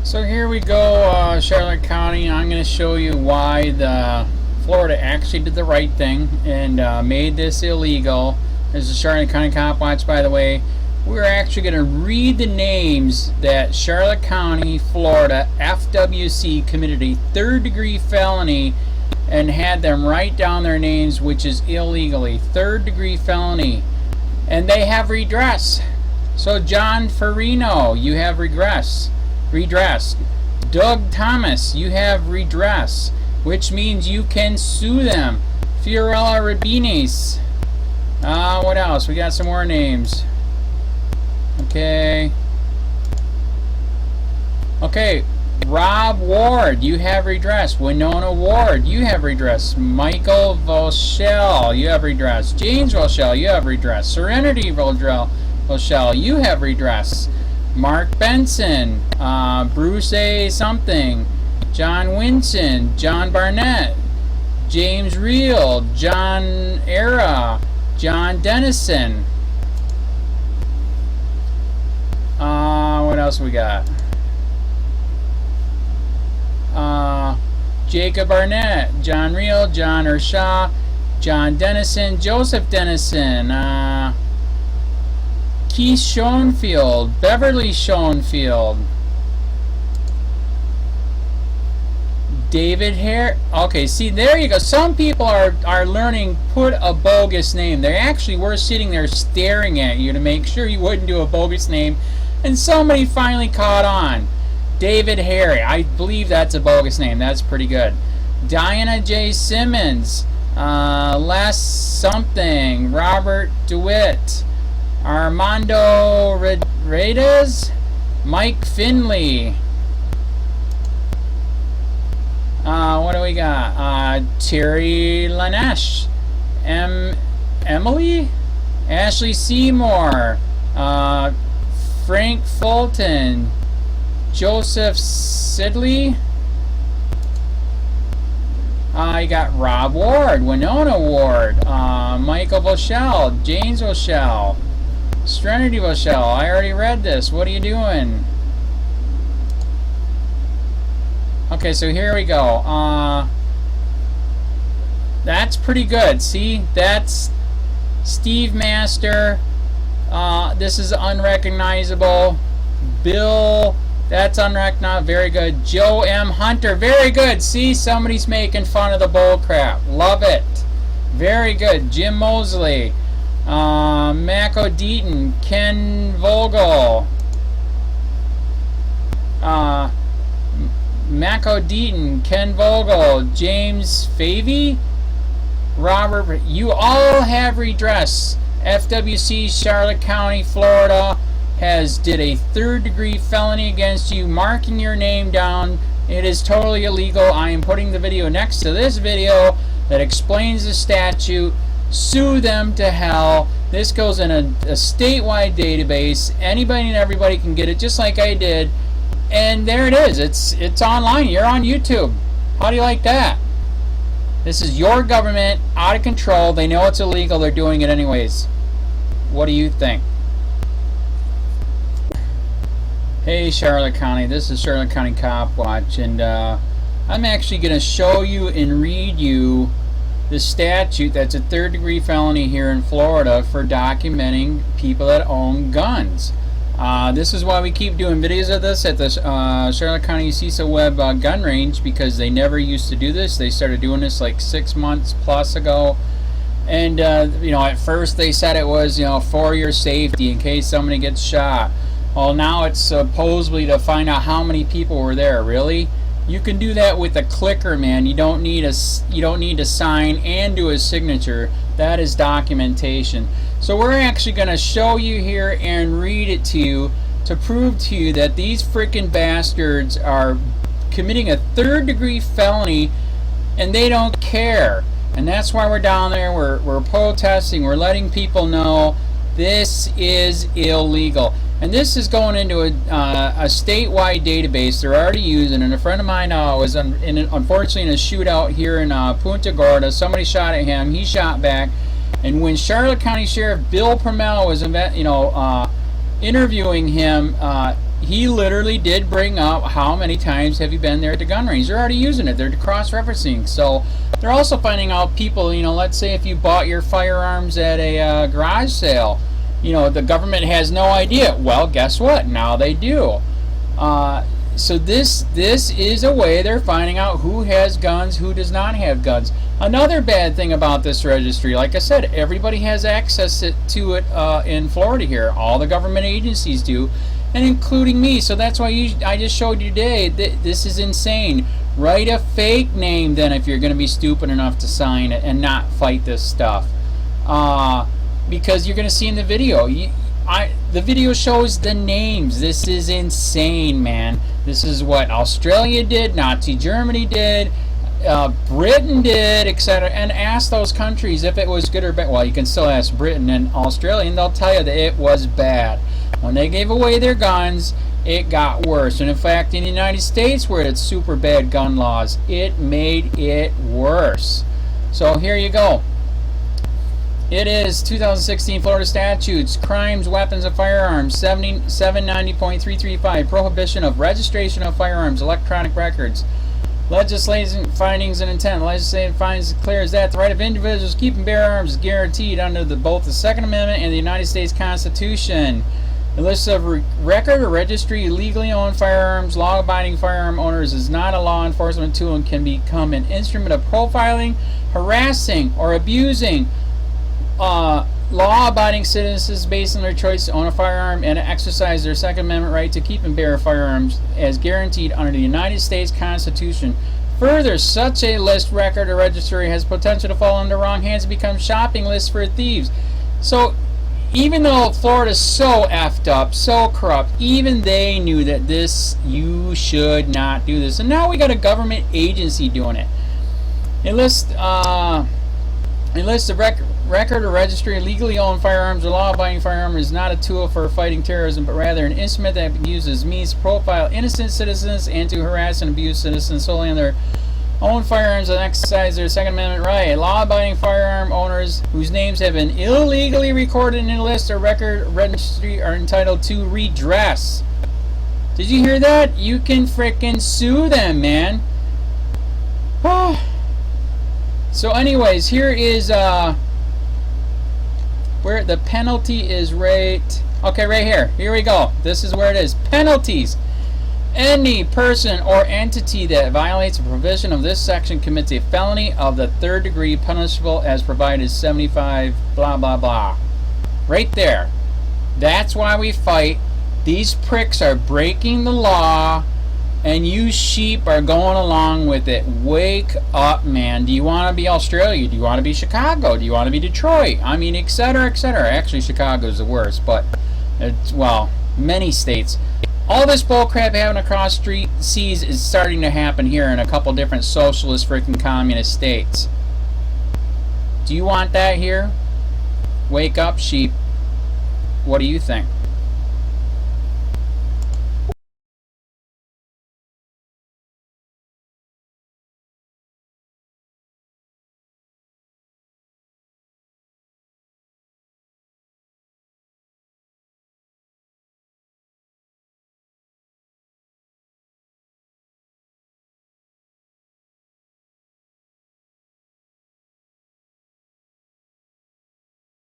So here we go, Charlotte County. I'm going to show you why the Florida actually did the right thing and made this illegal. This is Charlotte County COPWATCH, by the way. We're actually going to read the names that Charlotte County, Florida, FWC committed a third-degree felony and had them write down their names, which is illegally. Third-degree felony. And they have redress. So John Farino, you have redress. Doug Thomas, you have redress, which means you can sue them. Fiorella Rabines. What else? We got some more names. Okay. Rob Ward, you have redress. Winona Ward, you have redress. Michael Voschel, you have redress. James Voschel, you have redress. Serenity Voschel, you have redress. Mark Benson, Bruce A. something, John Winson, John Barnett, James Reel, John Era, John Dennison. What else we got? Jacob Barnett, John Reel, John Ershaw, John Dennison, Joseph Dennison, Keith Schoenfield, Beverly Schoenfield, David Hare. Okay, see, there you go. Some people are learning put a bogus name. They actually were sitting there staring at you to make sure you wouldn't do a bogus name, and somebody finally caught on. David Harry, I believe that's a bogus name. That's pretty good. Diana J. Simmons, Les something, Robert DeWitt, Armando Redes, Mike Finley. What do we got? Terry Lanesh, Emily, Ashley Seymour, Frank Fulton, Joseph Sidley. You got Rob Ward, Winona Ward, Michael Voschel, James Voschel, Serenity Voschel. I already read this. What are you doing? Okay, so here we go. That's pretty good. See, that's Steve Master. This is unrecognizable. Bill, that's unrecognizable. Very good. Joe M. Hunter, very good. See, somebody's making fun of the bull crap. Love it. Very good. Jim Mosley, Mako Deaton, Ken Vogel, Mako Deaton, Ken Vogel, James Favey, Robert. You all have redress. FWC Charlotte County, Florida did a third-degree felony against you, marking your name down. It is totally illegal. I am putting the video next to this video that explains the statute. Sue them to hell. This goes in a statewide database. Anybody and everybody can get it, just like I did. And there it is. It's online. You're on YouTube. How do you like that? This is your government, out of control. They know it's illegal. They're doing it anyways. What do you think? Hey Charlotte County, this is Charlotte County COPWATCH, and I'm actually going to show you and read you the statute that's a third-degree felony here in Florida for documenting people that own guns. This is why we keep doing videos of this at the Charlotte County CISA Web gun range, because they never used to do this. They started doing this like 6 months plus ago. And, you know, at first they said it was, you know, for your safety in case somebody gets shot. Well, now it's supposedly to find out how many people were there. Really? You can do that with a clicker, man. You don't need to sign and do a signature. That is documentation. So we're actually going to show you here and read it to you to prove to you that these freaking bastards are committing a third-degree felony and they don't care. And that's why we're down there. We're protesting. We're letting people know this is illegal. And this is going into a statewide database they're already using. And a friend of mine was unfortunately in a shootout here in Punta Gorda. Somebody shot at him. He shot back. And when Charlotte County Sheriff Bill PRUMMELL was interviewing him, he literally did bring up how many times have you been there at the gun range. They're already using it. They're cross-referencing. So they're also finding out people, you know, let's say if you bought your firearms at a garage sale, you know, the government has no idea. Well, guess what? Now they do. So this is a way they're finding out who has guns, who does not have guns. Another bad thing about this registry, like I said, everybody has access to it in Florida here. All the government agencies do, and including me. So that's why I just showed you today. This is insane. Write a fake name then if you're going to be stupid enough to sign it and not fight this stuff. Because you're going to see in the video. The video shows the names. This is insane, man. This is what Australia did, Nazi Germany did, Britain did, etc. And ask those countries if it was good or bad. Well, you can still ask Britain and Australia, and they'll tell you that it was bad. When they gave away their guns, it got worse. And in fact, in the United States, where it's super bad gun laws, it made it worse. So here you go. It is 2016 Florida Statutes, Crimes, Weapons, and Firearms, 790.335, Prohibition of Registration of Firearms, Electronic Records. Legislation findings and intent. Legislative findings declares that the right of individuals to keep and bear arms is guaranteed under both the Second Amendment and the United States Constitution. The list of record or registry illegally owned firearms, law-abiding firearm owners is not a law enforcement tool and can become an instrument of profiling, harassing, or abusing law-abiding citizens based on their choice to own a firearm and to exercise their Second Amendment right to keep and bear firearms as guaranteed under the United States Constitution. Further, such a list, record, or registry has potential to fall into wrong hands and become shopping lists for thieves. So, even though Florida's so effed up, so corrupt, even they knew that you should not do this. And now we got a government agency doing it. It lists the record or registry of legally owned firearms or law-abiding firearm is not a tool for fighting terrorism, but rather an instrument that uses means to profile innocent citizens and to harass and abuse citizens solely on their own firearms and exercise their Second Amendment right. Law-abiding firearm owners whose names have been illegally recorded in a list or record or registry are entitled to redress. Did you hear that? You can frickin' sue them, man. So anyways, here is where the penalty is right. Okay, right here. Here we go. This is where it is. Penalties. Any person or entity that violates a provision of this section commits a felony of the third degree, punishable as provided 75 blah blah blah. Right there. That's why we fight. These pricks are breaking the law, and you sheep are going along with it. Wake up, man. Do you want to be Australia? Do you want to be Chicago? Do you want to be Detroit? I mean, etc., etc. Actually, Chicago's the worst, but it's, well, many states. All this bullcrap happening across seas is starting to happen here in a couple different socialist freaking communist states. Do you want that here? Wake up, sheep. What do you think?